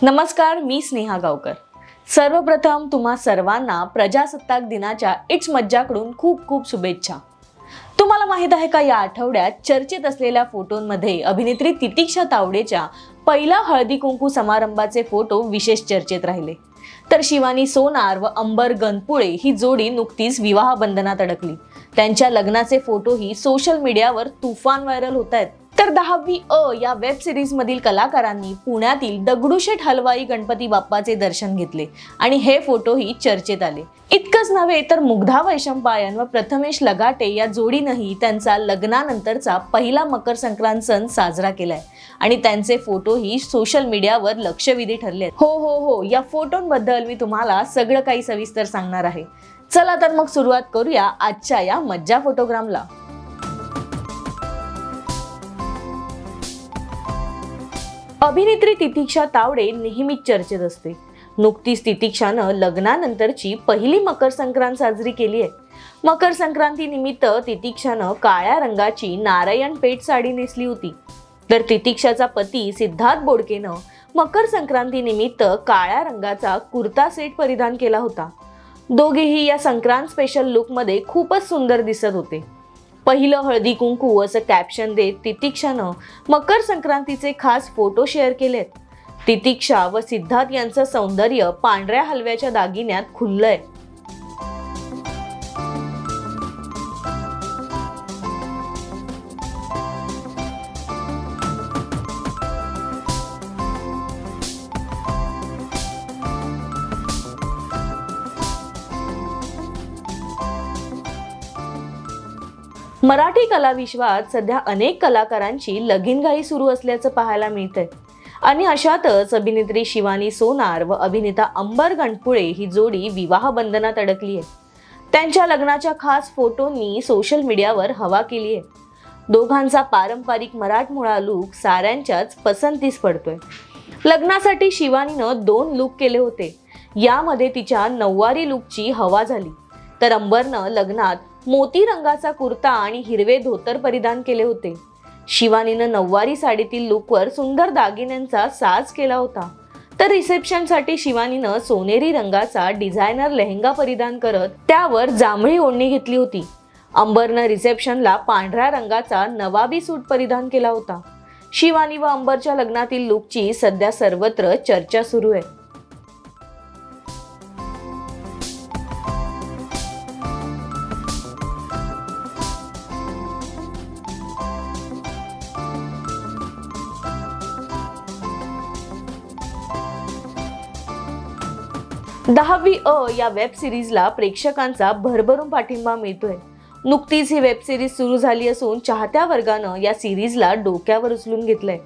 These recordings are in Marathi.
नमस्कार, मी स्नेहा गावकर। सर्वप्रथम तुम्हा सर्वांना प्रजासत्ताक दिनाच्या इट्स मज्जाकडून खूप खूप शुभेच्छा। तुम्हाला माहित आहे का, या आठवड्यात चर्चेत असलेल्या फोटोंमध्ये अभिनेत्री तितिक्षा तावडेच्या पहिला हळदी कुंकू समारंभाचे फोटो विशेष चर्चेत राहिले। तर शिवानी सोनार व अंबर गणपुळे ही जोडी नुकतीच विवाह बंधनात अडकली। त्यांच्या लग्नाचे फोटोही सोशल मीडियावर तुफान व्हायरल होत आहेत। तर 10वी अ या वेब सिरीज मधील कलाकारांनी पुण्यातील दगडूशेठ हलवाई गणपती बाप्पाचे दर्शन घेतले आणि हे फोटोही चर्चेत आले। इतकंच नव्हे तर मुग्धा वैशंपायन व प्रथमेश लगाटे या जोडीनेही त्यांचा लग्नानंतरचा पहिला मकर संक्रांत सण साजरा केलाय आणि त्यांचे फोटोही सोशल मीडियावर लक्षवेधी ठरले। हो, या फोटोंबद्दल मी तुम्हाला सगळं काही सविस्तर सांगणार आहे। चला तर मग सुरुवात करूया आजच्या या मज्जा फोटोग्रामला। अभिनेत्री तितिक्षा तावडे नेहमीच चर्चेत असते। नुकतीच तितिक्षानं लग्नानंतरची पहिली मकर संक्रांत साजरी केली आहे। मकर संक्रांती निमित्त तितिक्षानं काळ्या रंगाची नारायण पेठ साडी नेसली होती। तर तितिक्षाचा पती सिद्धार्थ बोडकेनं मकर संक्रांती निमित्त काळ्या रंगाचा कुर्ता सेट परिधान केला होता। दोघेही या संक्रांत स्पेशल लुक मध्ये खूपच सुंदर दिसत होते। पहिलं हळदी कुंकू असं कॅप्शन देत तितिक्षानं मकर संक्रांतीचे खास फोटो शेअर केलेत। तितिक्षा व सिद्धार्थ यांचं सौंदर्य पांढऱ्या हलव्याच्या दागिन्यात खुललंय। मराठी कला विश्वात सध्या अनेक कलाकारांची लगीनघाई सुरू असल्याचं पाहायला मिळतंय आणि अशातच अभिनेत्री शिवानी सोनार व अभिनेता अंबर गणपुळे ही जोडी विवाह बंधनात अडकली आहे। त्यांच्या लग्नाच्या खास फोटोंनी सोशल मीडियावर हवा केली आहे। दोघांचा पारंपरिक मराठमोळा लुक साऱ्यांच्याच पसंतीस पडतोय। लग्नासाठी शिवानीनं 2 लुक केले होते। यामध्ये तिच्या नऊवारी लुकची हवा झाली, तर अंबरनं लग्नात मोती रंगाचा कुर्ता आणि हिरवे धोतर परिधान केले होते। शिवानीनं नऊवारी साडीतील लुकवर सुंदर दागिन्यांचा साज केला होता, तर रिसेप्शनसाठी शिवानीनं सोनेरी रंगाचा डिझायनर लेहंगा परिधान करत त्यावर जांभळी ओढणी घेतली होती। अंबरनं रिसेप्शनला पांढऱ्या रंगाचा नवाबी सूट परिधान केला होता। शिवानी व अंबरच्या लग्नातील लुकची सध्या सर्वत्र चर्चा सुरू आहे। दहावी अ या वेब सिरीजला प्रेक्षकांचा भरभरून पाठिंबा मिळतोय। नुकतीच ही वेब सिरीज सुरू झाली असून चाहत्या वर्गानं या सिरीजला डोक्यावर उचलून घेतलंय।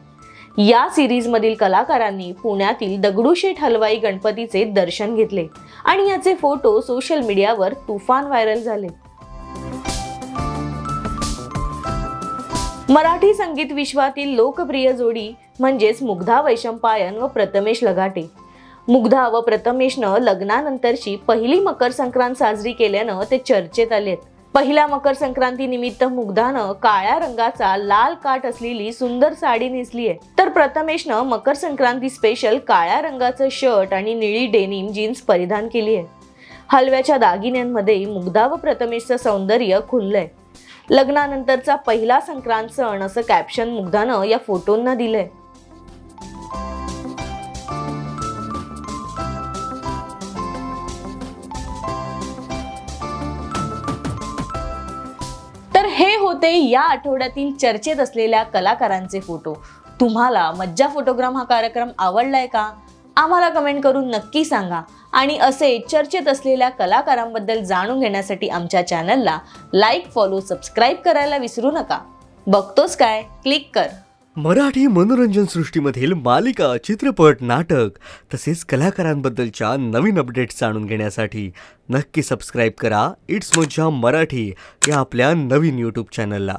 या सिरीज मधील कलाकारांनी पुण्यातील दगडूशेठ हलवाई गणपतीचे दर्शन घेतले आणि याचे फोटो सोशल मीडियावर तुफान व्हायरल झाले। मराठी संगीत विश्वातील लोकप्रिय जोडी म्हणजेच मुग्धा वैशंपायन व प्रथमेश लगाटे। मुग्धा व प्रथमेशनं लग्नानंतरची पहिली मकर संक्रांत साजरी केल्यानं ते चर्चेत आलेत। पहिल्या मकर संक्रांती निमित्त मुग्धानं काळ्या रंगाचा लाल काठ असलेली सुंदर साडी नेसली आहे, तर प्रथमेशनं मकर संक्रांती स्पेशल काळ्या रंगाचं शर्ट आणि निळी डेनिम जीन्स परिधान केली आहे। हलव्याच्या दागिन्यांमध्ये मुग्धा व प्रथमेशचं सौंदर्य खुललंय। लग्नानंतरचा पहिला संक्रांत सण असं कॅप्शन मुग्धानं या फोटोंना दिलंय। तर हे होते या आठवड्यातील चर्चेत असलेल्या कलाकारांचे फोटो। तुम्हाला मज्जा फोटोग्राम हा कार्यक्रम आवडलाय का? आम्हाला कमेंट करून नक्की सांगा आणि असे चर्चेत असलेल्या कलाकारांबद्दल जाणून घेण्यासाठी आमच्या चॅनलला लाईक, फॉलो, सबस्क्राईब करायला विसरू नका। बघतोस काय? क्लिक कर। मराठी मनोरंजन सृष्टीमधील मालिका, चित्रपट, नाटक तसेच कलाकारांबद्दलच्या नवीन अपडेट्स जाणून घेण्यासाठी नक्की सबस्क्राईब करा इट्स मज्जा मराठी या आपल्या नवीन YouTube चॅनलला।